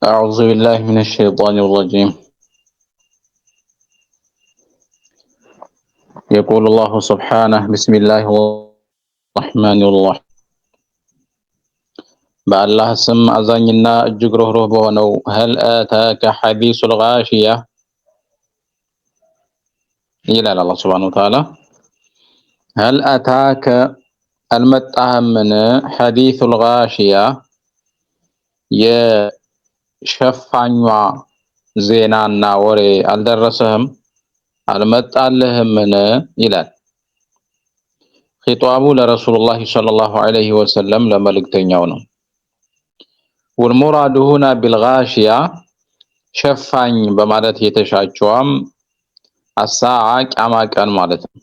أعوذ بالله من الشيطان الرجيم. يقول الله سبحانه بسم الله الرحمن الرحيم بالله سم أزانينا أجقره رهبونو هل آتاك حديث الغاشية إلى الله سبحانه وتعالى هل آتاك المتهم من حديث الغاشية يشفعنوا زينانا وري الدرسهم المتعلهم من إلى خطابه لرسول الله صلى الله عليه وسلم لما لقتنيونه والمراد هنا بالغاشية شفاኝ በማለት የተሻቸውም الساعة ቂያማ ቀን ማለት ነው።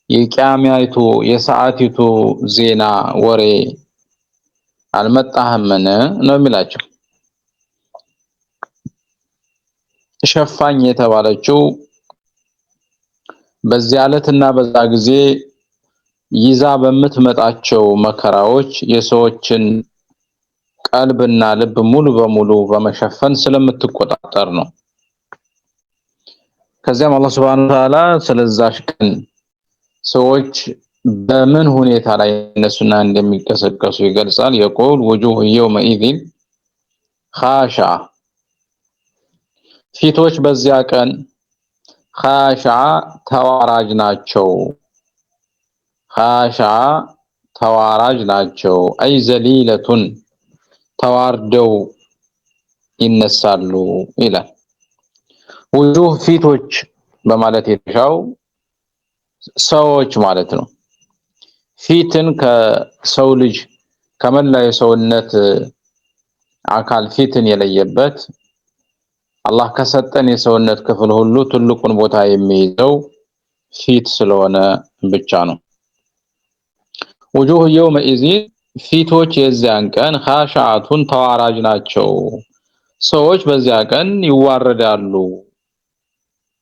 የቂያማይቱ የሰዓቲቱ ዜና ወሬ አልመጣህምን ነው የሚላቸው። ሸፋኝ የተባለችው በዚያ ዕለትና በዛ ጊዜ ይዛ በምትመጣቸው መከራዎች የሰዎችን ቀልብና ልብ ሙሉ በሙሉ በመሸፈን ስለምትቆጣጠር ነው። ከዚያም አላህ Subhanahu Wa Ta'ala ስለዛሽ ቀን ሰዎች በምን ሁኔታ ላይ እነሱና እንደሚቀሰቀሱ ይገልጻል። يقول وجوه يومئذ خاشعة ፊቶች በዚያ ቀን خاشعة ተዋራጅ ናቸው። خاشعة ተዋራጅ ናቸው። أي ذليلة ተዋርደው ይነሳሉ ይላል። وجوه ፊቶች በማለት የተሻው ሰዎች ማለት ነው። ፊትን ከሰው ልጅ ከመላ የሰውነት አካል ፊትን የለየበት አላህ ከሰጠን የሰውነት ክፍል ሁሉ ትልቁን ቦታ የሚይዘው ፊት ስለሆነ ብቻ ነው። وجوه يومئذ ፊቶች የዚያን ቀን خاشعة ተዋራጅ ናቸው። ሰዎች በዚያ ቀን ይዋረዳሉ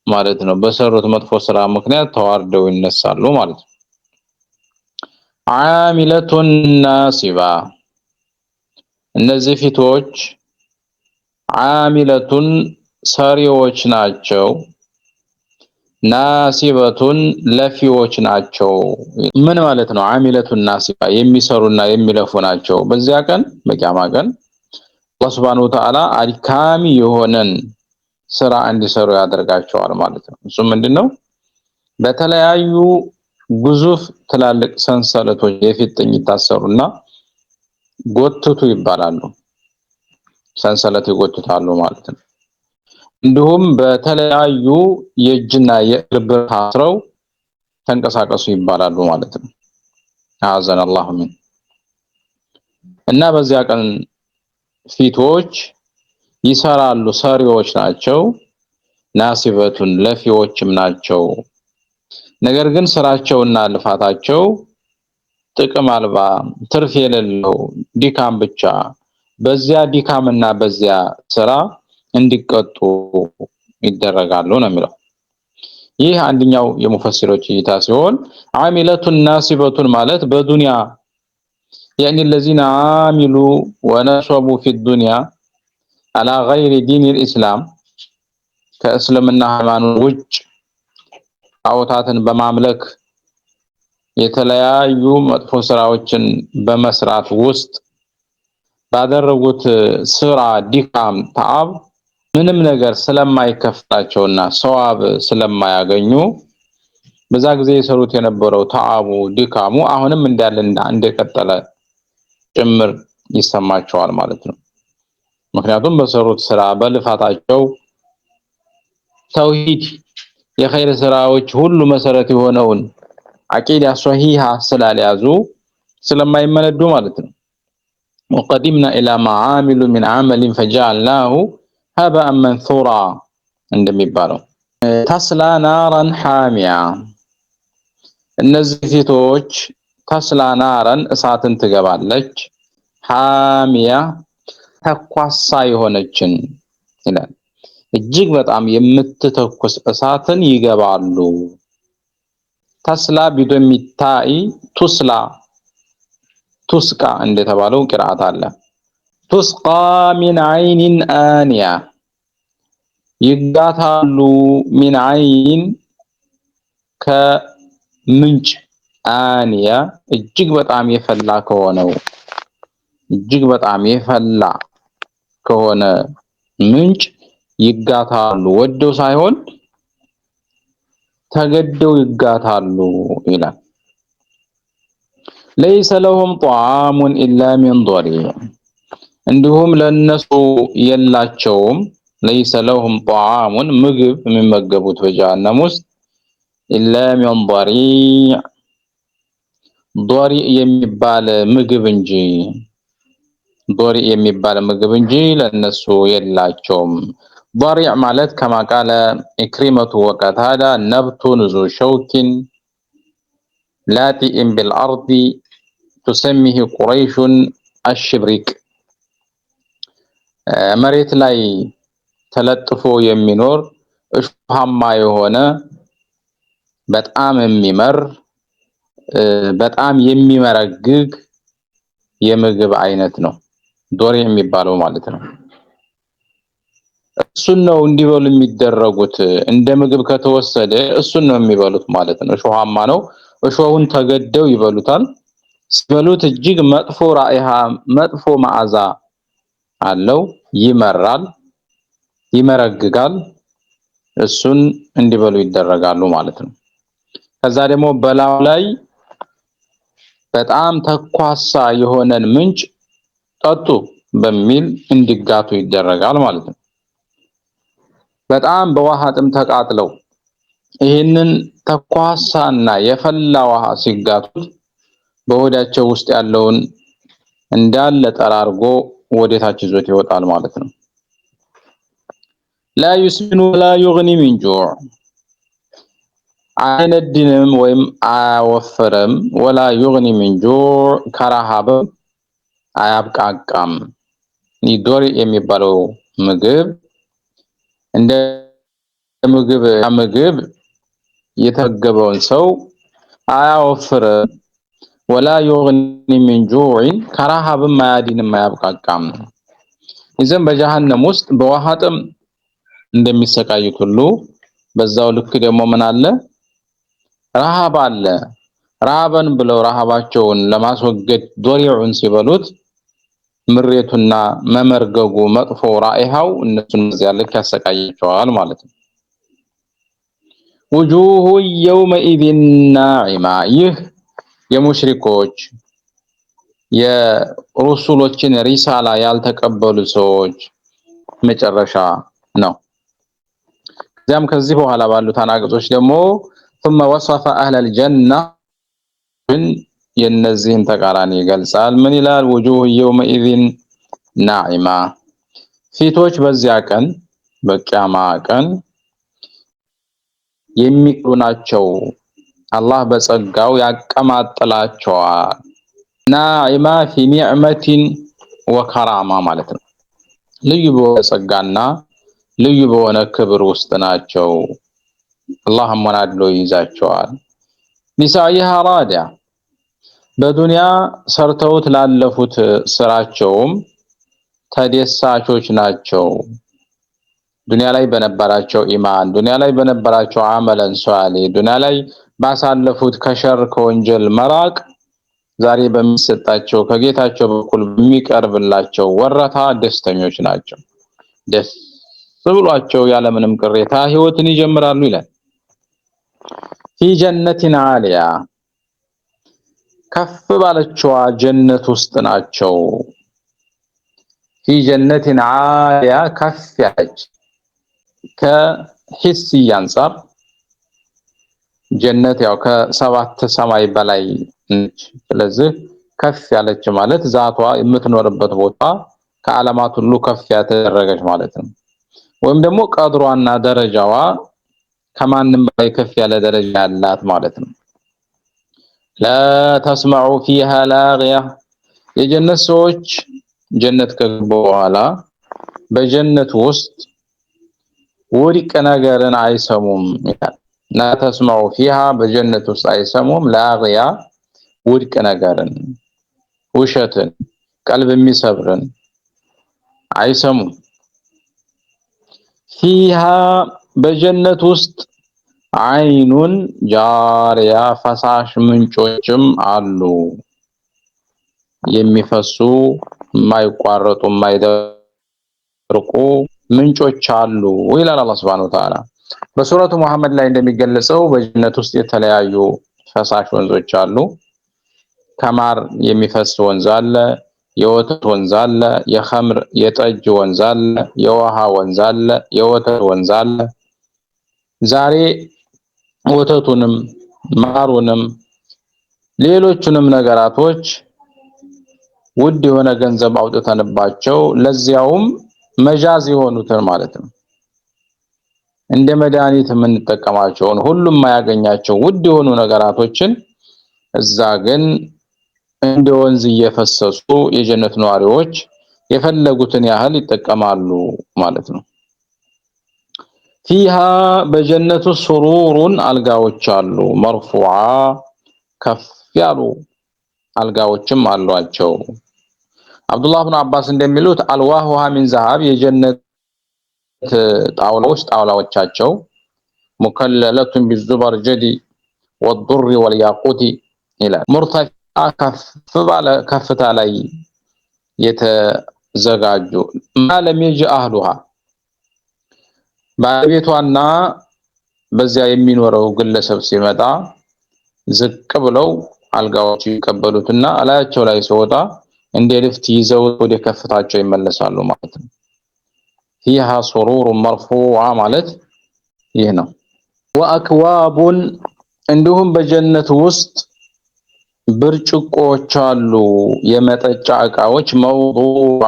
ማለት ነው። በሰሩት መጥፎ ስራ ምክንያት ተዋርደው ይነሳሉ ማለት ነው። عاملة ناصبة እነዚህ ፊቶች عاملة ሰሪዎች ናቸው። ናሲበቱን ለፊዎች ናቸው። ምን ማለት ነው? عاملة ناصبة የሚሰሩና የሚለፉ ናቸው። በዚያ ቀን በቂያማ ቀን አላህ Subhanahu Wa Ta'ala አድካሚ የሆነን ስራ እንዲሰሩ ያደርጋቸዋል ማለት ነው። እሱ ምንድነው? በተለያዩ ግዙፍ ትላልቅ ሰንሰለቶች የፊጥኝ ይታሰሩና ጎትቱ ይባላሉ። ሰንሰለት ይጎትታሉ ማለት ነው። እንዲሁም በተለያዩ የእጅና የልብ ታስረው ተንቀሳቀሱ ይባላሉ ማለት ነው። አዘን አላሁ ሚን እና በዚያ ቀን ፊቶች ይሰራሉ፣ ሰሪዎች ናቸው። ናሲበቱን ለፊዎችም ናቸው። ነገር ግን ስራቸውና ልፋታቸው ጥቅም አልባ ትርፍ የሌለው ዲካም ብቻ በዚያ ዲካምና በዚያ ስራ እንዲቀጡ ይደረጋሉ ነው የሚለው። ይህ አንደኛው የሙፈሲሮች እይታ ሲሆን عاملة ناصبة ማለት በዱንያ يعني الذين عاملوا ونصبوا في الدنيا على غير دين الإسلام ከእስልምና ሃይማኖት ውጭ አውታትን በማምለክ የተለያዩ መጥፎ ስራዎችን በመስራት ውስጥ ባደረጉት ስራ ዲካም ተዓብ ምንም ነገር ስለማይከፍላቸውና ሰዋብ ስለማያገኙ በዛ ጊዜ የሰሩት የነበረው ተዓቡ ዲካሙ አሁንም እንዳለና እንደቀጠለ ጭምር ይሰማቸዋል ማለት ነው። ምክንያቱም በሰሩት ስራ በልፋታቸው ተውሂድ የኸይር ስራዎች ሁሉ መሰረት የሆነውን አቂዳ ሷሂሃ ስላልያዙ ስለማይመነዱ ማለት ነው። وقدمنا الى ما عاملوا من عمل فجعلناه هباء منثورا እንደሚባለው ተስላ ናራን ሐሚያ እነዚህ ፊቶች ተስላ ናራን እሳትን ትገባለች ሐሚያ ተኳሳ የሆነችን ይላል። እጅግ በጣም የምትተኩስ እሳትን ይገባሉ። ተስላ ቢደሚታይ ቱስላ ቱስቃ እንደተባለው ቅራአት አለ። ቱስቃ ሚን ዐይኒን አንያ ይጋታሉ ሚን ዐይን ከምንጭ አንያ እጅግ በጣም የፈላ ከሆነው እጅግ በጣም የፈላ ከሆነ ምንጭ ይጋታሉ ወደው ሳይሆን ተገደው ይጋታሉ ይላል። ለይሰ ለሁም ጧዓሙን ኢላ ሚን ضሪዕ እንዲሁም ለነሱ የላቸውም ለይሰ ለሁም ጧዓሙን ምግብ የሚመገቡት በጀሃነም ውስጥ ኢላ ሚን ضሪዕ ضሪዕ የሚባል ምግብ እንጂ ለነሱ የላቸውም። ضሪዕ ማለት ከማ ቃለ ኢክሪመቱ ወቀታዳ ነብቱን ዙ ሸውኪን ላጢኢን ቢልአርድ ቱሰሚህ ቁረይሹን አሽብሪቅ መሬት ላይ ተለጥፎ የሚኖር እሾሃማ የሆነ በጣም የሚመር በጣም የሚመረግግ የምግብ አይነት ነው ضሪዕ የሚባለው ማለት ነው። እሱን ነው እንዲበሉ የሚደረጉት። እንደ ምግብ ከተወሰደ እሱን ነው የሚበሉት ማለት ነው። እሾሃማ ነው። እሾሁን ተገደው ይበሉታል። ሲበሉት እጅግ መጥፎ ራኢሃ መጥፎ መዓዛ አለው። ይመራል፣ ይመረግጋል። እሱን እንዲበሉ ይደረጋሉ ማለት ነው። ከዛ ደግሞ በላዩ ላይ በጣም ተኳሳ የሆነን ምንጭ ጠጡ በሚል እንዲጋቱ ይደረጋል ማለት ነው። በጣም በውሃ ጥም ተቃጥለው ይህንን ተኳሳና የፈላ ውሃ ሲጋቱት በሆዳቸው ውስጥ ያለውን እንዳለ ጠራርጎ ወደታች ይዞት ይወጣል ማለት ነው። ላ ዩስሚኑ ወላ ዩግኒ ሚን ጁዕ አይነድንም ወይም አያወፍርም። ወላ ዩግኒ ሚን ጁዕ ከረሃብ አያብቃቃም። ضሪዕ የሚባለው ምግብ እንደ ምግብ የተገበውን ሰው አያወፍርም። ወላ ዩግኒ ሚን ጁዕ ከረሃብም አያድንም አያብቃቃም። ይዘን በጀሃነም ውስጥ በውሃ ጥም እንደሚሰቃዩት ሁሉ በዛው ልክ ደግሞ ምን አለ? ረሃብ አለ። ረሃብን ብለው ረሃባቸውን ለማስወገድ ضሪዑን ሲበሉት ምሬቱና መመርገጉ መጥፎ ራኢሃው እነሱን እዚያ ልክ ያሰቃያቸዋል ማለት ነው። ውጁሁ የውመኢዚን ናዒማ ይህ የሙሽሪኮች የሩሱሎችን ሪሳላ ያልተቀበሉ ሰዎች መጨረሻ ነው። ከዚያም ከዚህ በኋላ ባሉት አናቅጾች ደግሞ ثم وصف أهل الجنة የነዚህን ተቃራኒ ይገልጻል። ምን ይላል? ውጁህ የውመኢዚን ናዒማ ፊቶች በዚያ ቀን በቂያማ ቀን የሚቅሉ ናቸው። አላህ በጸጋው ያቀማጥላቸዋል። ናዒማ ፊ ኒዕመቲን ወከራማ ማለት ነው። ልዩ በሆነ ጸጋና ልዩ በሆነ ክብር ውስጥ ናቸው። አላህ አሞናድሎ ይይዛቸዋል። ሊሳኢሃ ራዲያ በዱንያ ሰርተውት ላለፉት ስራቸውም ተደሳቾች ናቸው። ዱንያ ላይ በነበራቸው ኢማን፣ ዱንያ ላይ በነበራቸው አመለን ሷሊህ፣ ዱንያ ላይ ባሳለፉት ከሸር ከወንጀል መራቅ ዛሬ በሚሰጣቸው ከጌታቸው በኩል በሚቀርብላቸው ወረታ ደስተኞች ናቸው። ደስ ብሏቸው ያለምንም ቅሬታ ህይወትን ይጀምራሉ ይላል። ፊ ጀነቲን ዓሊያ ከፍ ባለችዋ ጀነት ውስጥ ናቸው። ፊ ጀነቲን ዓሊያ ከፍ ያለች ከሂሲ አንፃር ጀነት ያው ከሰባት ሰማይ በላይ ነች። ስለዚህ ከፍ ያለች ማለት ዛቷ የምትኖርበት ቦታ ከዓለማት ሁሉ ከፍ ያተደረገች ማለት ነው። ወይም ደግሞ ቀድሯና ደረጃዋ ከማንም በላይ ከፍ ያለ ደረጃ ያላት ማለት ነው። ላ ተስመዑ ፊሃ ላግያ የጀነት ሰዎች ጀነት ከገቡ በኋላ በጀነት ውስጥ ውድቅ ነገርን አይሰሙም ይላል። ላ ተስመዑ ፊሃ በጀነት ውስጥ አይሰሙም ላግያ ውድቅ ነገርን፣ ውሸትን፣ ቀልብ የሚሰብርን አይሰሙም። ፊሃ በጀነት ውስጥ አይኑን ጃሪያ ፈሳሽ ምንጮችም አሉ። የሚፈሱ የማይቋረጡ የማይደርቁ ምንጮች አሉ ይላል አላህ Subhanahu Wa Ta'ala። በሱረቱ መሐመድ ላይ እንደሚገለጸው በጀነት ውስጥ የተለያዩ ፈሳሽ ወንዞች አሉ። ከማር የሚፈስ ወንዝ አለ፣ የወተት ወንዝ አለ፣ የኸምር የጠጅ ወንዝ አለ፣ የውሃ ወንዝ አለ፣ የወተት ወንዝ አለ። ዛሬ ወተቱንም ማሩንም ሌሎቹንም ነገራቶች ውድ የሆነ ገንዘብ አውጥተንባቸው ለዚያውም መጃዝ የሆኑትን ማለት ነው እንደ መድኃኒት የምንጠቀማቸውን ሁሉም ማያገኛቸው ውድ የሆኑ ነገራቶችን እዛ ግን እንደ ወንዝ እየፈሰሱ የጀነት ነዋሪዎች የፈለጉትን ያህል ይጠቀማሉ ማለት ነው። ፊሃ በጀነቱ ሱሩሩን አልጋዎች አሉ፣ መርፉዓ ከፍ ያሉ አልጋዎችም አሏቸው። አብዱላህ ብን አባስ እንደሚሉት አልዋሁሃ ሚን ዘሃብ የጀነት ጣውላዎቻቸው ሙከለለቱን ቢዙበርጀዲ ወዱር ወልያቁቲ ይላል። ሙርተፊዓ ከፍታ ላይ የተዘጋጁ ማለም የጅ አህሉሃ ባለቤቷና በዚያ የሚኖረው ግለሰብ ሲመጣ ዝቅ ብለው አልጋዎች ይቀበሉትና አላያቸው ላይ ሲወጣ እንደ ልፍት ይዘው ወደ ከፍታቸው ይመለሳሉ ማለት ነው። ፊሃ ሱሩር መርፉዓ ማለት ይህ ነው። ወአክዋቡን እንዲሁም በጀነት ውስጥ ብርጭቆዎች አሉ፣ የመጠጫ ዕቃዎች መውዱዓ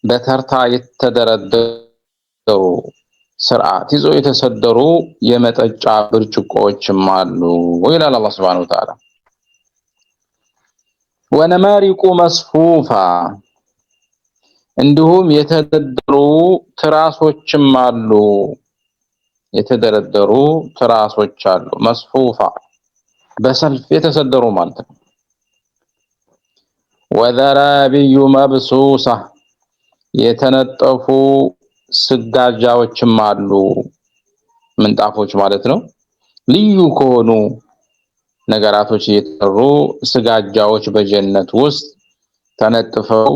በተርታ የተደረደሩ ስርዓት ይዘው የተሰደሩ የመጠጫ ብርጭቆዎችም አሉ ይላል አላህ Subhanahu Wa Ta'ala። ወነማሪቁ መስፉፋ እንዲሁም የተደረደሩ ትራሶችም አሉ፣ የተደረደሩ ትራሶች አሉ። መስፉፋ በሰልፍ የተሰደሩ ማለት ነው። ወዘራቢዩ መብሱሳ የተነጠፉ ስጋጃዎችም አሉ፣ ምንጣፎች ማለት ነው። ልዩ ከሆኑ ነገራቶች የተሰሩ ስጋጃዎች በጀነት ውስጥ ተነጥፈው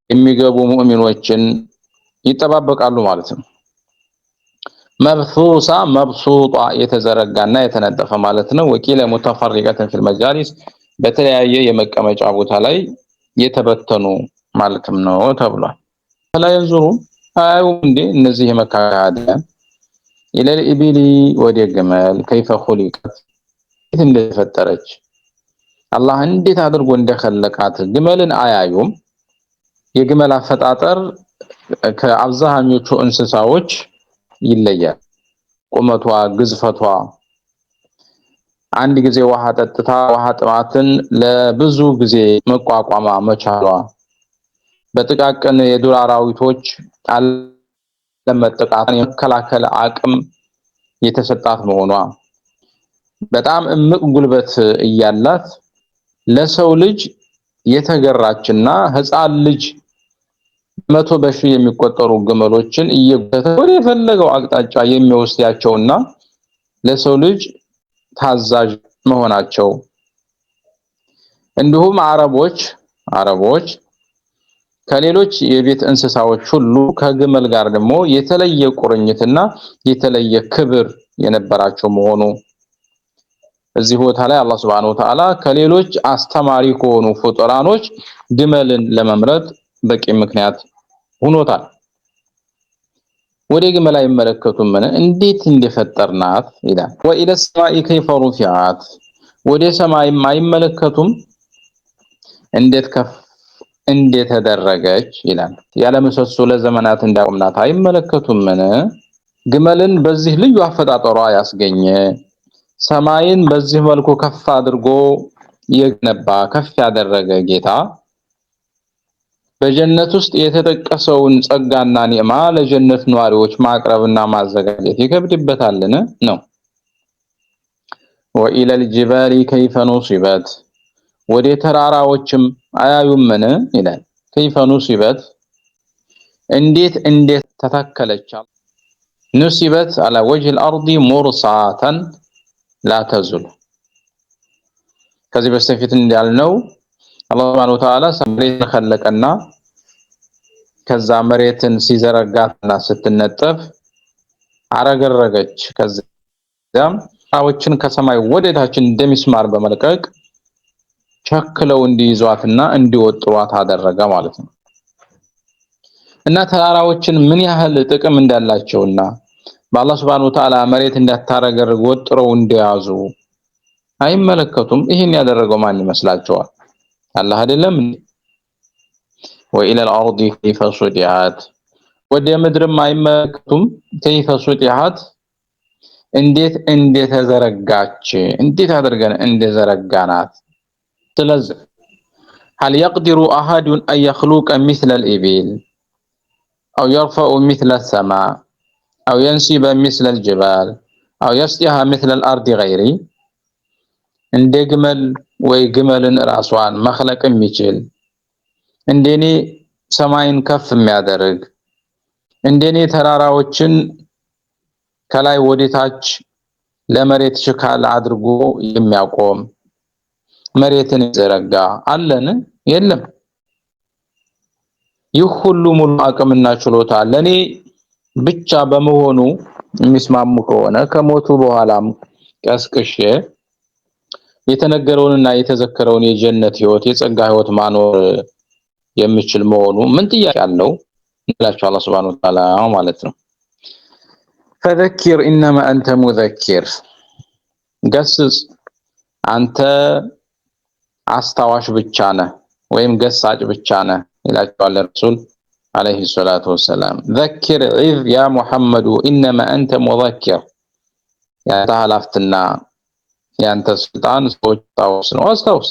የሚገቡ ሙእሚኖችን ይጠባበቃሉ ማለት ነው። መብሱሳ መብሱጣ የተዘረጋና የተነጠፈ ማለት ነው። ወኪለ ሙተፈሪቀተን ፊል መጃሊስ በተለያየ የመቀመጫ ቦታ ላይ የተበተኑ ማለትም ነው ተብሏል። فلا ينظرون አያዩም እንዴ እነዚህ የመካሃዲያን ኢለል ኢቢሊ ወደ ግመል ከይፈ ኹሊቀት እንደተፈጠረች አላህ እንዴት አድርጎ እንደኸለቃት ግመልን አያዩም። የግመል አፈጣጠር ከአብዛኞቹ እንስሳዎች ይለያል። ቁመቷ፣ ግዝፈቷ፣ አንድ ጊዜ ውሃ ጠጥታ ውሃ ጥማትን ለብዙ ጊዜ መቋቋማ መቻሏ፣ በጥቃቅን የዱር አራዊቶች አለመጠቃትን የመከላከል አቅም የተሰጣት መሆኗ፣ በጣም እምቅ ጉልበት እያላት ለሰው ልጅ የተገራችና ህፃን ልጅ መቶ በሺህ የሚቆጠሩ ግመሎችን እየጎተተ ወደ የፈለገው አቅጣጫ የሚወስዳቸውና ለሰው ልጅ ታዛዥ መሆናቸው፣ እንዲሁም አረቦች ከሌሎች የቤት እንስሳዎች ሁሉ ከግመል ጋር ደግሞ የተለየ ቁርኝትና የተለየ ክብር የነበራቸው መሆኑ እዚህ ቦታ ላይ አላህ Subhanahu Wa Ta'ala ከሌሎች አስተማሪ ከሆኑ ፍጡራኖች ግመልን ለመምረጥ በቂ ምክንያት ሆኖታል። ወደ ግመል አይመለከቱም እንዴት እንደፈጠርናት ይላል። ወኢለ ሰማኢ ከይፈ ሩፊዓት ወደ ሰማይም አይመለከቱም እንዴት ከፍ እንደተደረገች ይላል። ያለ ምሰሶ ለዘመናት እንዳቆምናት አይመለከቱም። ግመልን በዚህ ልዩ አፈጣጠሯ ያስገኘ ሰማይን በዚህ መልኩ ከፍ አድርጎ የገነባ ከፍ ያደረገ ጌታ በጀነት ውስጥ የተጠቀሰውን ጸጋና ኒዕማ ለጀነት ነዋሪዎች ማቅረብና ማዘጋጀት ይከብድበታልን ነው። ወኢለል ጅባሊ ከይፈ ኑሲበት ወደ ተራራዎችም አያዩምን ይላል። ከይፈ ኑሲበት እንዴት ተተከለች نسبت على وجه الأرض مرصعة لا تزول ከዚህ በስተፊት እንዳልነው አላህ Subhanahu Wa Ta'ala መሬትን خلቀና ከዛ መሬትን ሲዘረጋትና ስትነጠፍ አረገረገች ከዛም አዎችን ከሰማይ ወደታች እንደሚስማር በመልቀቅ ቸክለው እንዲይዟትና እንዲወጥሯት አደረገ ማለት ነው። እና ተራራዎችን ምን ያህል ጥቅም እንዳላቸውና በአላህ Subhanahu Wa Ta'ala መሬት እንዳታረገርግ ወጥረው እንዲያዙ አይመለከቱም። ይሄን ያደረገው ማን ይመስላችኋል? አላህ አይደለም? وإلى الأرض كيف سطحت ወደ ምድርም አይመለከቱም። كيف سطحت እንዴት ተዘረጋች እንዴት አድርገን እንደዘረጋናት። ስለዚህ هل يقدر أحد أن يخلق مثل الإبل أو يرفع مثل السماء أو ينسب مثل الجبال أو يسطح مثل الأرض غيري እንደ ግመል ወይ ግመልን ራሷን መخلቅ የሚችል እንደኔ ሰማይን ከፍ የሚያደርግ እንደኔ ተራራዎችን ከላይ ወደታች ለመሬት ሽካል አድርጎ የሚያቆም መሬትን ይዘረጋ አለን? የለም። ይህ ሁሉ ሙሉ አቅምና ችሎታ ለኔ ብቻ በመሆኑ የሚስማሙ ከሆነ ከሞቱ በኋላም ቀስቅሼ የተነገረውንና የተዘከረውን የጀነት ህይወት የጸጋ ህይወት ማኖር የሚችል መሆኑ ምን ጥያቄ አለው? እንላችሁ አላህ Subhanahu Wa Ta'ala ማለት ነው። فذكر انما انت مذكر ገስጽ አንተ አስታዋሽ ብቻ ነህ ወይም ገሳጭ ብቻ ነህ ይላቸዋል ረሱል አለይሂ ሰላቱ ወሰለም። ذكر إذ يا محمد انما انت مذكر ያ ተሐላፍትና ያንተ ስልጣን ሰዎች አስታውስ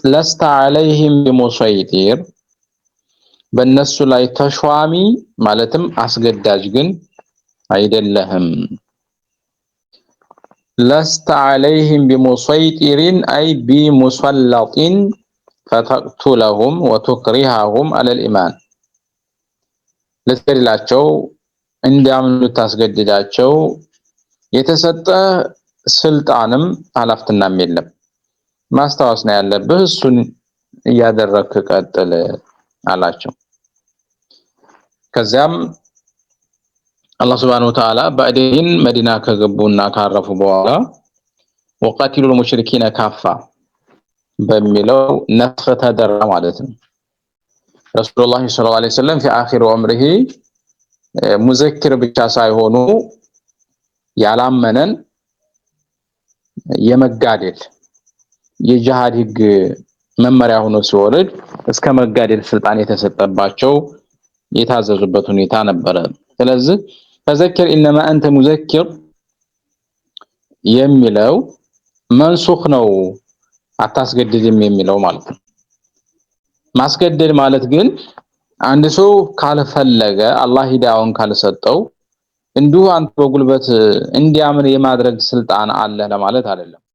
لست عليهم بمسيطر በእነሱ ላይ ተሿሚ ማለትም አስገዳጅ ግን አይደለህም። لست عليهم بمسيطر أي بمسلط فتقتلهم وتكرههم على الإيمان ለተላቸው እንዲያምኑ ታስገድዳቸው የተሰጠ ስልጣንም ኃላፊነትም የለም። ማስተዋወስ ነው ያለብህ እሱን ያደረክ ቀጥል አላቸው። ከዚያም አላህ Subhanahu Wa Ta'ala ባዕድን መዲና ከገቡና ካረፉ በኋላ ወቃቲሉ المشركين ካፋ በሚለው ነፍኸ ተደራ ማለት ነው። ረሱላህ ሰለላሁ ዐለይሂ ወሰለም في آخر عمره ሙዘክር ብቻ ሳይሆኑ ያላመነን የመጋደል የጂሃድ ህግ መመሪያ ሆኖ ሲወርድ እስከ መጋደል ስልጣን የተሰጠባቸው የታዘዙበት ሁኔታ ነበረ። ስለዚህ فذكر انما انت مذكر የሚለው መንሱኽ ነው አታስገድድም የሚለው ማለት ነው። ማስገደድ ማለት ግን አንድ ሰው ካልፈለገ አላህ ሂዳውን ካልሰጠው እንዲሁ አንተ በጉልበት እንዲያምን የማድረግ ስልጣን አለ ለማለት አይደለም።